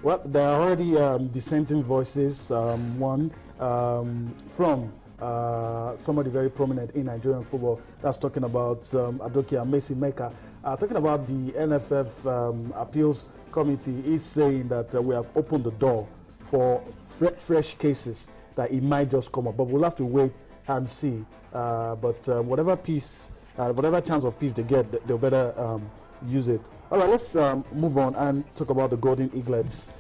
Well, there are already dissenting voices. One from somebody very prominent in Nigerian football that's talking about Adoke Messi Mecca. Talking about the NFF appeals committee is saying that we have opened the door for fresh cases that it might just come up, but we'll have to wait and see. But whatever chance of peace they get, they'll better use it. All right, let's move on and talk about the Golden Eaglets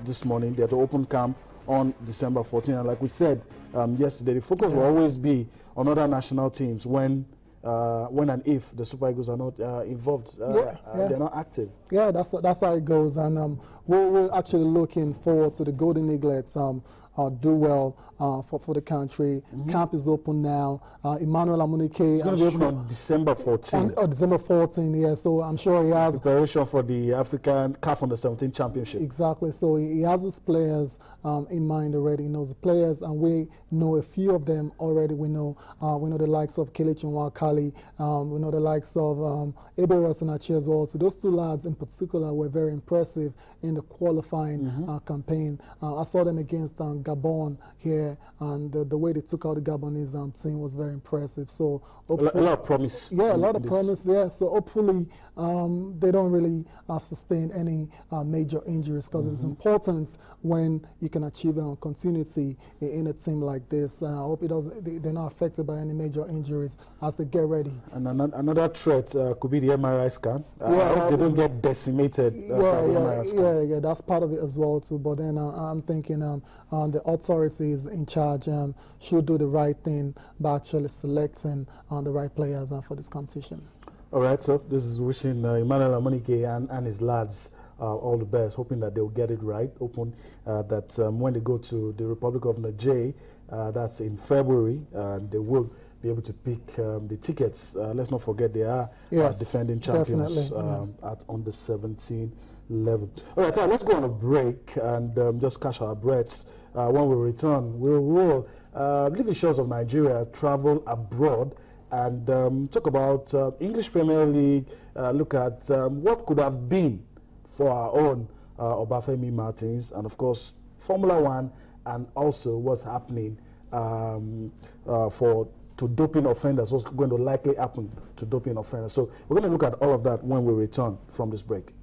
this morning. They're to open camp on December 14. And like we said yesterday, the focus will always be on other national teams when and if the Super Eagles are not involved, they're not active. Yeah, that's how it goes. And we're actually looking forward to the Golden Eaglets do well for the country. Camp is open now. Emmanuel Amunike. It's going to be open on December 14. December 14, yeah. So I'm sure he has preparation for the African CAF Under-17 Championship. Exactly. So he has his players in mind already. He knows the players, and we know a few of them already. We know the likes of Kelechi Nwakali. We know the likes of Ebe Rasanachi as well. So those two lads in particular were very impressive in the qualifying campaign. I saw them against Gabon here, and the way they took out the Gabonese team was very impressive. So a lot of promise. Yeah, a lot of promise. Yeah. So hopefully they don't really sustain any major injuries, because it's important when you can achieve continuity in a team like this. I hope they're not affected by any major injuries as they get ready. And another threat could be the MRI scan. I hope they don't get decimated by the MRI scan. Yeah, that's part of it as well too. But then I'm thinking the authorities in charge should do the right thing by actually selecting the right players for this competition. All right, so this is wishing Emmanuel Amunike and his lads all the best, hoping that they'll get it right. Hoping that when they go to the Republic of Niger, that's in February, they will be able to pick the tickets. Let's not forget they are defending champions at under 17 level. All right, let's go on a break and just catch our breaths. When we return, we'll leave the shores of Nigeria, travel abroad, and talk about English Premier League, look at what could have been for our own Obafemi Martins, and of course Formula One, and also what's happening to doping offenders, what's going to likely happen to doping offenders. So we're going to look at all of that when we return from this break.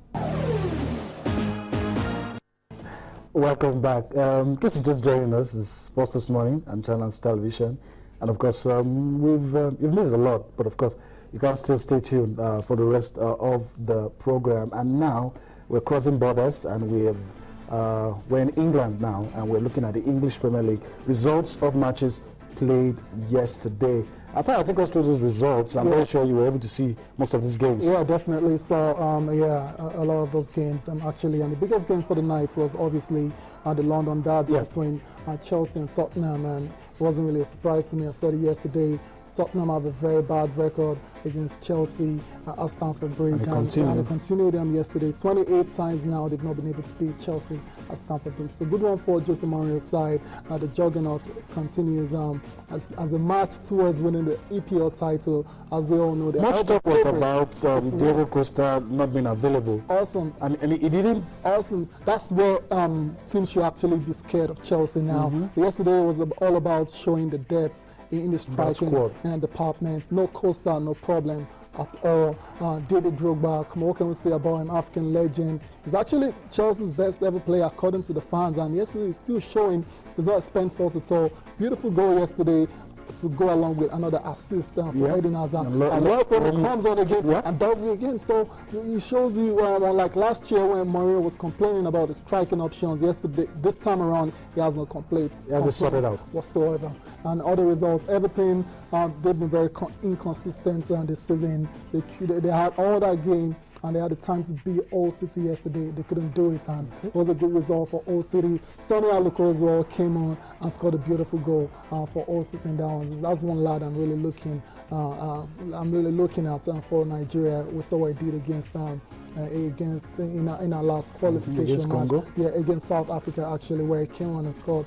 Welcome back. In case you're just joining us, this is Sports This Morning on Channels Television. And of course, you've missed a lot, but of course, you can still stay tuned for the rest of the program. And now we're crossing borders, and we're in England now, and we're looking at the English Premier League results of matches played yesterday. I think us through those results. I'm very sure you were able to see most of these games. Yeah, definitely. So, a lot of those games. Actually, and the biggest game for the night was obviously the London derby between Chelsea and Tottenham, and it wasn't really a surprise to me. I said it yesterday. Tottenham have a very bad record against Chelsea at Stamford Bridge. And they continued them yesterday. 28 times now they've not been able to beat Chelsea at Stamford Bridge. So good one for Jose Mourinho's side. The juggernaut continues as a march towards winning the EPL title. As we all know, much talk was about Diego Costa not being available. Awesome. And he didn't. Awesome. That's where teams should actually be scared of Chelsea now. Yesterday was all about showing the depth in the striking department. No Costa, no problem at all. David Drogba, what can we say about him? African legend. He's actually Chelsea's best ever player according to the fans, and yesterday he's still showing he's not spent force at all. Beautiful goal yesterday to go along with another assist for Eden Hazard. And Liverpool comes on again and does it again. So it shows you, like last year when Mourinho was complaining about the striking options, yesterday, this time around, he has no complaints. He hasn't sorted out whatsoever. And other results, Everton, they've been very inconsistent this season. They had all that game, and they had the time to beat Hull City yesterday. They couldn't do it, and it was a good result for Hull City. Sonny Aluko as well came on and scored a beautiful goal for Hull City. And that's one lad I'm really looking at for Nigeria. We saw what he did against in our last qualification against match. Congo? Yeah, against South Africa actually, where he came on and scored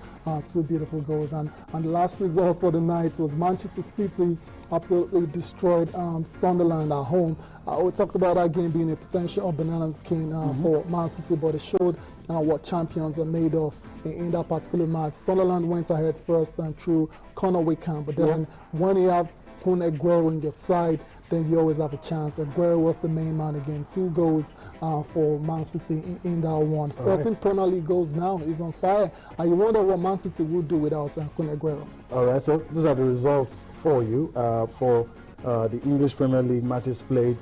two beautiful goals. And the last result for the night was Manchester City absolutely destroyed Sunderland at home. We talked about that game being a potential banana skin for Man City, but it showed what champions are made of in that particular match. Sunderland went ahead first and through Conor Wickham, but then when you have Kun Aguero on your side, then you always have a chance. Aguero was the main man again. 2 goals for Man City in that one. 14 Premier League goals now. He's on fire. And you wonder what Man City would do without Kun Aguero. All right, so those are the results for you for the English Premier League matches played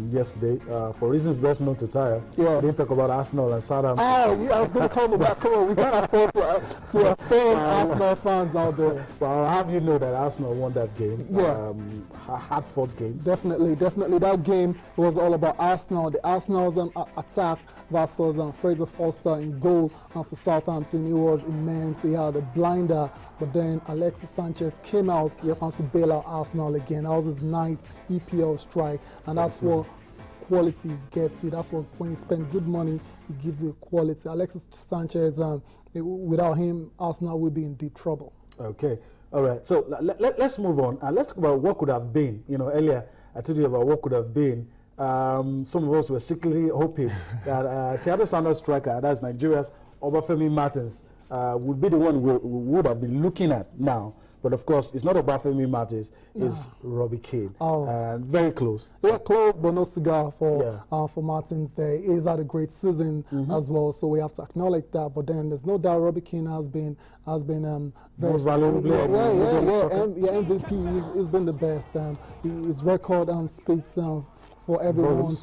yesterday. For reasons best known to Tyre, we didn't talk about Arsenal and Southampton. I was going to call back. Come on, we can't afford to offend Arsenal fans out there. Well, I'll have you know that Arsenal won that game. A hard-fought game. Definitely. That game was all about Arsenal. The Arsenal's attack versus Fraser Forster in goal for Southampton. It was immense. He had a blinder, but then Alexis Sanchez came out to bail out Arsenal again. That was his 9th EPL strike, and that's what quality gets you. That's what, when you spend good money, it gives you quality. Alexis Sanchez, without him, Arsenal would be in deep trouble. Okay. All right, so let's move on and let's talk about what could have been. You know, earlier I told you about what could have been. Some of us were secretly hoping that Seattle Sounders striker, that's Nigeria's Obafemi Martins, would be the one we would have been looking at now. But of course, it's not Obafemi Martins, it's Robbie Keane. Very close. Yeah, close, but no cigar for Martins there. He's had a great season as well, so we have to acknowledge that. But then there's no doubt Robbie Keane has been very most valuable player. MVP. He's been the best. His record speaks for everyone.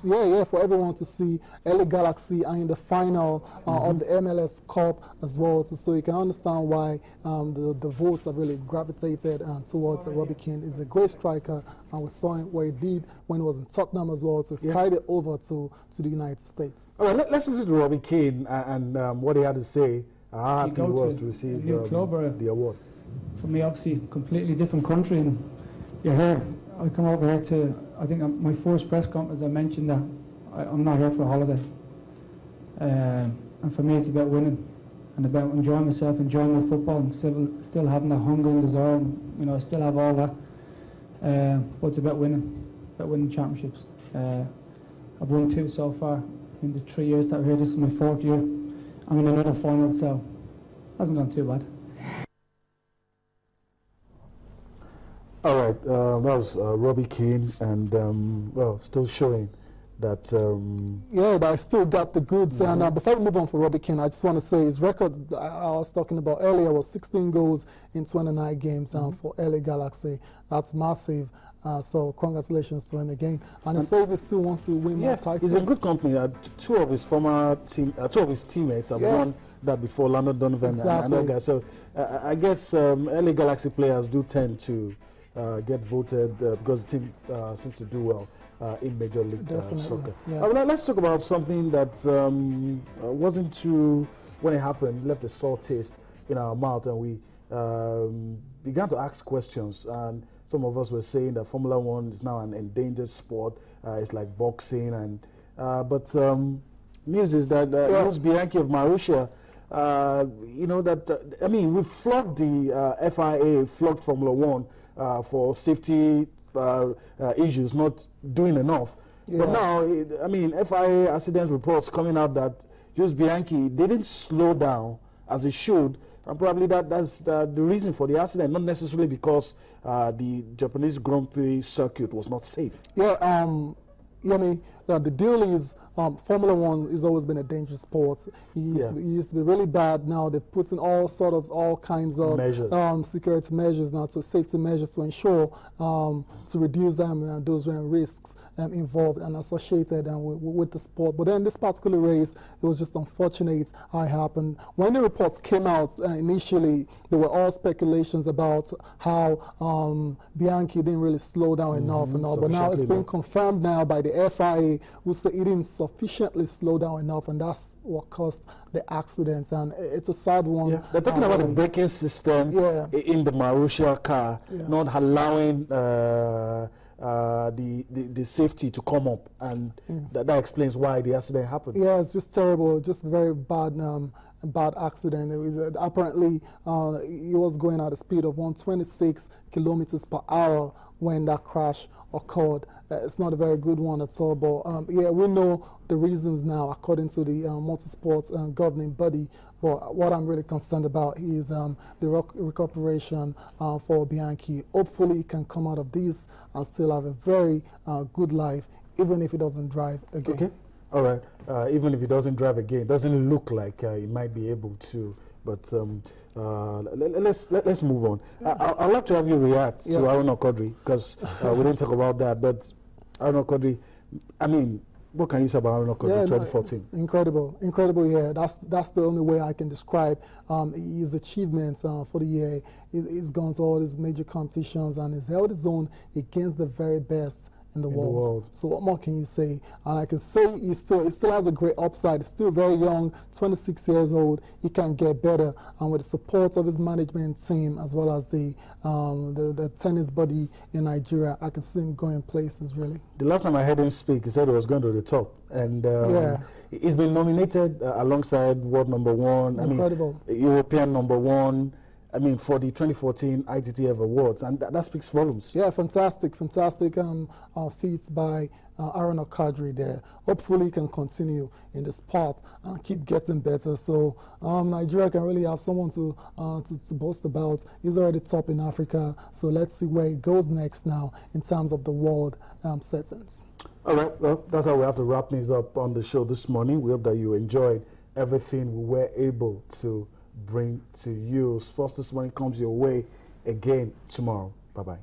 For everyone to see. LA Galaxy are in the final of the MLS Cup as well, so you can understand why the votes have really gravitated towards Robbie Keane. He's a great striker, and we saw him what he did when he was in Tottenham as well, to carry it over to the United States. All right, let's listen to Robbie Keane and what he had to say. How happy he was to receive the award. For me, obviously, completely different country, and you're here. I come over here to, I think my first press conference, I mentioned that I'm not here for a holiday. And for me, it's about winning and about enjoying myself, enjoying my football, and still having that hunger and desire. And, you know, I still have all that. But it's about winning championships. I've won 2 so far in the 3 years that we're here. This is my 4th year. I'm in another final, so it hasn't gone too bad. All right, that was Robbie Keane, and well, still showing that. That I still got the goods. And before we move on for Robbie Keane, I just want to say his record I was talking about earlier was 16 goals in 29 games for LA Galaxy. That's massive. So congratulations to him again. And he says he still wants to win more titles. He's in good company. 2 of his former team, 2 of his teammates have won that before, Landon Donovan and other guys. So I guess LA Galaxy players do tend to get voted because the team seems to do well in Major League Soccer. Let's talk about something that wasn't too, when it happened, left a sore taste in our mouth, and we began to ask questions. And some of us were saying that Formula One is now an endangered sport. It's like boxing, and but news is that Jules Bianchi of Marussia, you know that I mean, we flogged the FIA, flogged Formula One for safety issues, not doing enough. But now, I mean, FIA accident reports coming out that Jules Bianchi didn't slow down as he should, and probably that's the reason for the accident, not necessarily because the Japanese Grand Prix circuit was not safe. The deal is Formula One has always been a dangerous sport. It used to be really bad. Now they've put in all kinds of measures. Security measures now, to safety measures to ensure to reduce them those risks involved and associated with the sport. But then this particular race, it was just unfortunate how it happened. When the reports came out initially, there were all speculations about how Bianchi didn't really slow down enough and all. But now it's been confirmed now by the FIA, who say it didn't sufficiently slow down enough, and that's what caused the accidents. And it's a sad one. They're talking about the braking system in the Marussia car, not allowing the safety to come up, and that explains why the accident happened. Yeah, it's just terrible, just very bad accident. Apparently, he was going at a speed of 126 kilometers per hour when that crash occurred. it's not a very good one at all. But yeah, we know the reasons now according to the motorsports governing body. But what I'm really concerned about is the recuperation for Bianchi. Hopefully he can come out of this and still have a very good life, even if he doesn't drive again. Okay. All right. Even if he doesn't drive again, it doesn't look like he might be able to. But let's move on. I'd like to have you react to Aaron Okodri, because we didn't talk about that. But Aaron Okodri, I mean, what can you say about Aaron Okodri 2014? No, incredible. Yeah, that's the only way I can describe his achievements for the year. He's gone to all these major competitions and he's held his own against the very best in the world. So what more can you say? And I can say he still has a great upside. He's still very young, 26 years old. He can get better, and with the support of his management team as well as the tennis body in Nigeria, I can see him going places really. The last time I heard him speak, he said he was going to the top, and he's been nominated alongside world #1. Incredible. I mean, European #1. I mean, for the 2014 ITTF Awards, and that speaks volumes. Yeah, fantastic feats by Aaron Okodri there. Hopefully he can continue in this path and keep getting better. So Nigeria can really have someone to boast about. He's already top in Africa, so let's see where he goes next now in terms of the world settings. All right, well, that's how we have to wrap things up on the show this morning. We hope that you enjoyed everything we were able to bring to you. Sports This Morning comes your way again tomorrow. Bye-bye.